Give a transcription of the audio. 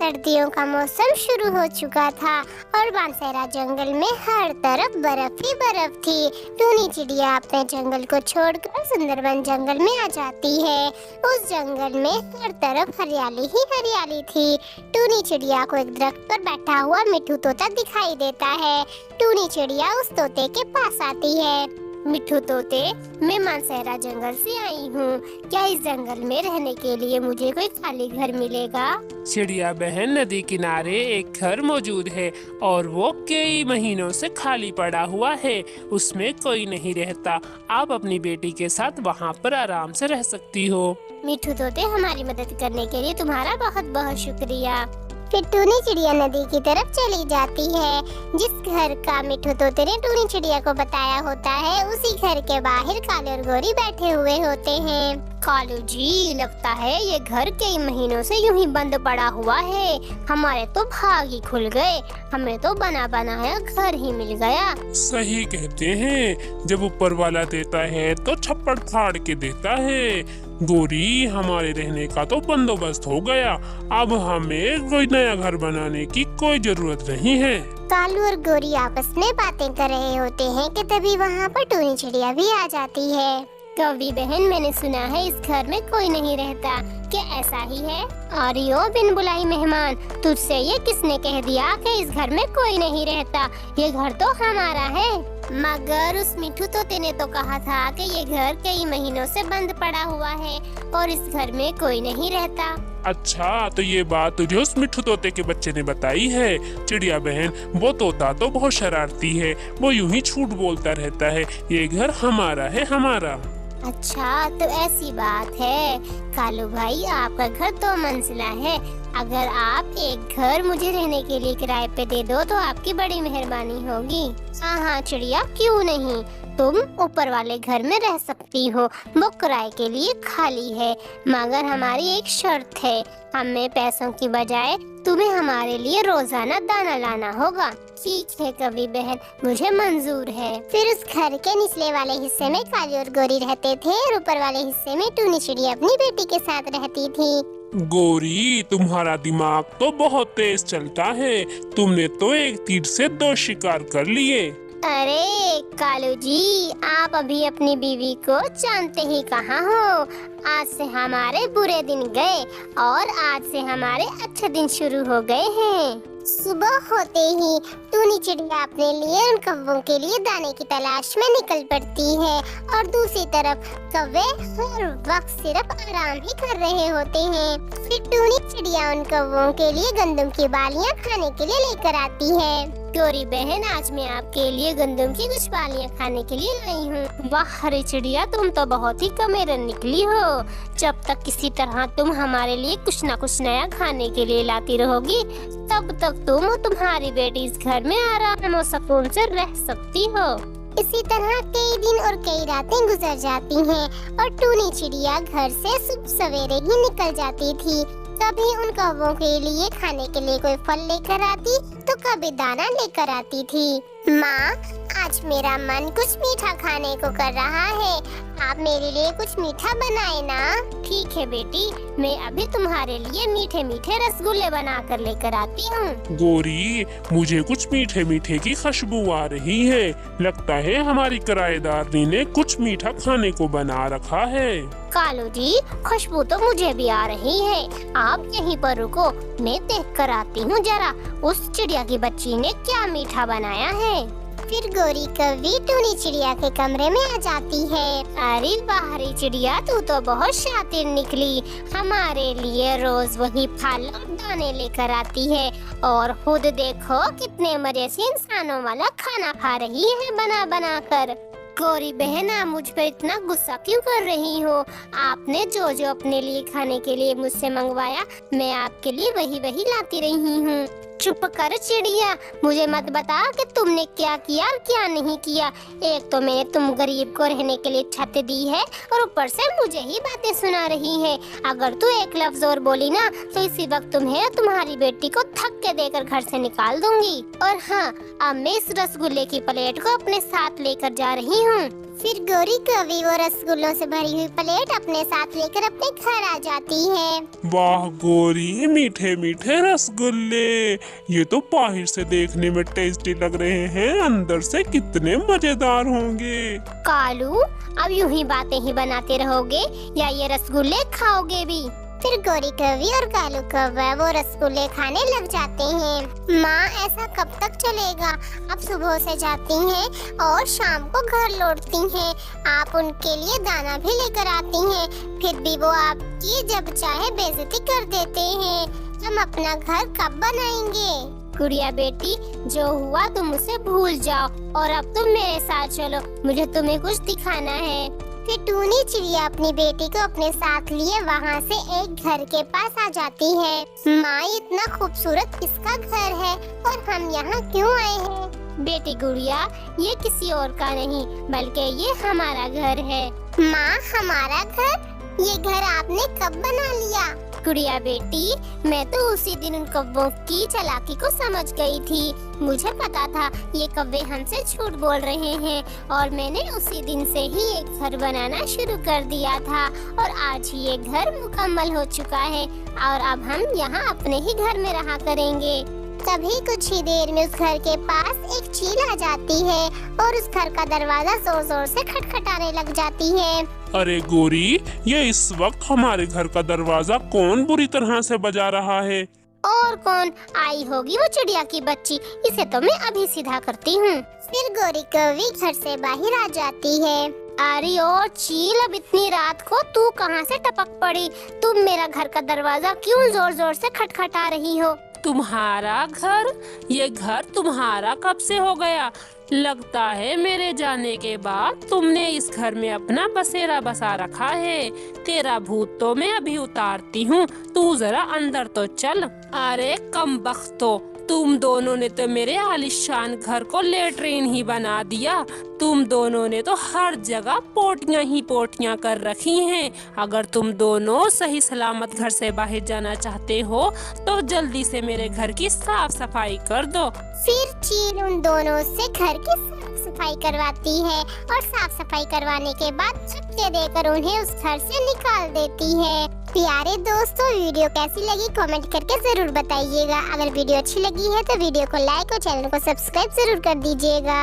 सर्दियों का मौसम शुरू हो चुका था और बांसेरा जंगल में हर तरफ बर्फ ही बर्फ थी। टूनी चिड़िया अपने जंगल को छोड़कर सुंदरबन जंगल में आ जाती है। उस जंगल में हर तरफ हरियाली ही हरियाली थी। टूनी चिड़िया को एक दरख्त पर बैठा हुआ मिट्ठू तोता दिखाई देता है। टूनी चिड़िया उस तोते के पास आती है। मिट्ठू तोते, मैं मानसेरा जंगल से आई हूँ। क्या इस जंगल में रहने के लिए मुझे कोई खाली घर मिलेगा? चिड़िया बहन, नदी किनारे एक घर मौजूद है और वो कई महीनों से खाली पड़ा हुआ है। उसमें कोई नहीं रहता। आप अपनी बेटी के साथ वहाँ पर आराम से रह सकती हो। मिट्ठू तोते, हमारी मदद करने के लिए तुम्हारा बहुत बहुत शुक्रिया। फिर टूनी चिड़िया नदी की तरफ चली जाती है। जिस घर का मिट्ठू तोते ने टूनी चिड़िया को बताया होता है, उसी घर के बाहर कालू और गोरी बैठे हुए होते हैं। कालू जी, लगता है ये घर कई महीनों से यूं ही बंद पड़ा हुआ है। हमारे तो भाग ही खुल गए। हमें तो बना बनाया घर ही मिल गया। सही कहते हैं, जब ऊपर वाला देता है तो छप्पड़ फाड़ के देता है। गोरी, हमारे रहने का तो बंदोबस्त हो गया। अब हमें कोई नया घर बनाने की कोई जरूरत नहीं है। कालू और गोरी आपस में बातें कर रहे होते हैं कि तभी वहाँ पर टूनी चिड़िया भी आ जाती है। कौवी बहन, मैंने सुना है इस घर में कोई नहीं रहता। क्या ऐसा ही है? और यो बिन बुलाई मेहमान, तुझसे ये किसने कह दिया कि इस घर में कोई नहीं रहता? ये घर तो हमारा है। मगर उस मिट्ठू तोते ने तो कहा था कि ये घर कई महीनों से बंद पड़ा हुआ है और इस घर में कोई नहीं रहता। अच्छा, तो ये बात तुझे उस मिट्ठू तोते के बच्चे ने बताई है? चिड़िया बहन, वो तोता तो बहुत शरारती है। वो यूं ही झूठ बोलता रहता है। ये घर हमारा है, हमारा। अच्छा, तो ऐसी बात है। कालू भाई, आपका घर 2 मंजिला है। अगर आप एक घर मुझे रहने के लिए किराए पे दे दो तो आपकी बड़ी मेहरबानी होगी। हाँ हाँ चिड़िया, क्यों नहीं, तुम ऊपर वाले घर में रह सकती हो। वो किराए के लिए खाली है। मगर हमारी एक शर्त है, हमें पैसों की बजाय तुम्हें हमारे लिए रोजाना दाना लाना होगा। ठीक है कवि बहन, मुझे मंजूर है। फिर उस घर के निचले वाले हिस्से में काली और गोरी रहते थे और ऊपर वाले हिस्से में टूनी चिड़िया अपनी बेटी के साथ रहती थी। गोरी, तुम्हारा दिमाग तो बहुत तेज चलता है। तुमने तो एक तीर से 2 शिकार कर लिए। अरे कालू जी, आप अभी अपनी बीवी को जानते ही कहाँ हो। आज से हमारे बुरे दिन गए और आज से हमारे अच्छे दिन शुरू हो गए हैं। सुबह होते ही टूनी चिड़िया अपने लिए उन कौवों के लिए दाने की तलाश में निकल पड़ती है और दूसरी तरफ कौवे हर वक्त सिर्फ आराम ही कर रहे होते हैं। फिर टूनी चिड़िया उन कौवों के लिए गंदम की बालियां खाने के लिए लेकर आती है। गोरी बहन, आज मैं आपके लिए गंदम की कुछ बालियां खाने के लिए लाई हूँ। वाह हरी चिड़िया, तुम तो बहुत ही कमेरन निकली हो। जब तक किसी तरह तुम हमारे लिए कुछ न कुछ नया खाने के लिए लाती रहोगी, तब तक तुम और तुम्हारी बेटी इस घर में आराम और सुकून से रह सकती हो। इसी तरह कई दिन और कई रातें गुजर जाती हैं और टूनी चिड़िया घर से सुबह सवेरे ही निकल जाती थी। कभी उन कौवों के लिए खाने के लिए कोई फल लेकर आती तो कभी दाना लेकर आती थी। माँ, आज मेरा मन कुछ मीठा खाने को कर रहा है। आप मेरे लिए कुछ मीठा बनाए ना। ठीक है बेटी, मैं अभी तुम्हारे लिए मीठे मीठे रसगुल्ले बना कर लेकर आती हूँ। गोरी, मुझे कुछ मीठे मीठे की खुशबू आ रही है। लगता है हमारी किराएदारनी ने कुछ मीठा खाने को बना रखा है। कालू जी, खुशबू तो मुझे भी आ रही है। आप यहीं पर रुको, मैं देख कर आती हूँ जरा उस चिड़िया की बच्ची ने क्या मीठा बनाया है। फिर गोरी कौवी टूनी चिड़िया के कमरे में आ जाती है। अरे बाहरी चिड़िया, तू तो बहुत शातिर निकली। हमारे लिए रोज वही फल और दाने लेकर आती है और खुद देखो कितने मजे से इंसानों वाला खाना खा रही है बना बना कर। गोरी बहन, आप मुझ पर इतना गुस्सा क्यों कर रही हो? आपने जो जो अपने लिए खाने के लिए मुझसे मंगवाया, मैं आपके लिए वही वही लाती रही हूँ। चुप कर चिड़िया, मुझे मत बता कि तुमने क्या किया और क्या नहीं किया। एक तो मैंने तुम गरीब को रहने के लिए छत दी है और ऊपर से मुझे ही बातें सुना रही है। अगर तू एक लफ्ज और बोली ना तो इसी वक्त तुम्हें तुम्हारी बेटी को धक्के देकर घर से निकाल दूंगी। और हाँ, अब मैं इस रसगुल्ले की प्लेट को अपने साथ लेकर जा रही हूँ। फिर गोरी कवि वो रसगुल्लों से भरी हुई प्लेट अपने साथ लेकर अपने घर आ जाती है। वाह गोरी, मीठे मीठे रसगुल्ले, ये तो बाहर से देखने में टेस्टी लग रहे हैं, अंदर से कितने मजेदार होंगे। कालू, अब यूं ही बातें ही बनाते रहोगे या ये रसगुल्ले खाओगे भी? फिर गोरी कवि और कालू कौवा वो रसगुल्ले खाने लग जाते हैं। माँ, ऐसा कब तक चलेगा? अब सुबह से जाती हैं और शाम को घर लौटती हैं। आप उनके लिए दाना भी लेकर आती हैं, फिर भी वो आपकी जब चाहे बेइज्जती कर देते हैं। हम अपना घर कब बनाएंगे? गुड़िया बेटी, जो हुआ तुम उसे भूल जाओ और अब तुम मेरे साथ चलो, मुझे तुम्हें कुछ दिखाना है। फिर टूनी चिड़िया अपनी बेटी को अपने साथ लिए वहाँ से एक घर के पास आ जाती है। माँ, इतना खूबसूरत किसका घर है और हम यहाँ क्यों आए हैं? बेटी गुड़िया, ये किसी और का नहीं बल्कि ये हमारा घर है। माँ, हमारा घर? ये घर आपने कब बना लिया? गुड़िया बेटी, मैं तो उसी दिन उन कौवों की चालाकी को समझ गई थी। मुझे पता था ये कौवे हमसे झूठ बोल रहे हैं और मैंने उसी दिन से ही एक घर बनाना शुरू कर दिया था और आज ये घर मुकम्मल हो चुका है और अब हम यहाँ अपने ही घर में रहा करेंगे। तभी कुछ ही देर में उस घर के पास एक चील आ जाती है और उस घर का दरवाजा जोर जोर से खटखटाने लग जाती है। अरे गोरी, ये इस वक्त हमारे घर का दरवाजा कौन बुरी तरह से बजा रहा है? और कौन? आई होगी वो चिड़िया की बच्ची, इसे तो मैं अभी सीधा करती हूँ। फिर गोरी कौवी घर से बाहर आ जाती है। अरे ओ चील, अब इतनी रात को तू कहाँ से टपक पड़ी? तुम मेरा घर का दरवाजा क्यों जोर जोर से खटखटा रही हो? तुम्हारा घर? ये घर तुम्हारा कब से हो गया? लगता है मेरे जाने के बाद तुमने इस घर में अपना बसेरा बसा रखा है। तेरा भूत तो मैं अभी उतारती हूँ, तू जरा अंदर तो चल। अरे कमबख्तो, तुम दोनों ने तो मेरे आलीशान घर को लेटरिन ही बना दिया। तुम दोनों ने तो हर जगह पोटियां ही पोटियां कर रखी हैं। अगर तुम दोनों सही सलामत घर से बाहर जाना चाहते हो तो जल्दी से मेरे घर की साफ सफाई कर दो। फिर चील उन दोनों से घर की साफ सफाई करवाती है और साफ सफाई करवाने के बाद छुट्टी देकर उन्हें उस घर से निकाल देती है। प्यारे दोस्तों, वीडियो कैसी लगी कमेंट करके जरूर बताइएगा। अगर वीडियो अच्छी लगी है तो वीडियो को लाइक और चैनल को सब्सक्राइब जरूर कर दीजिएगा।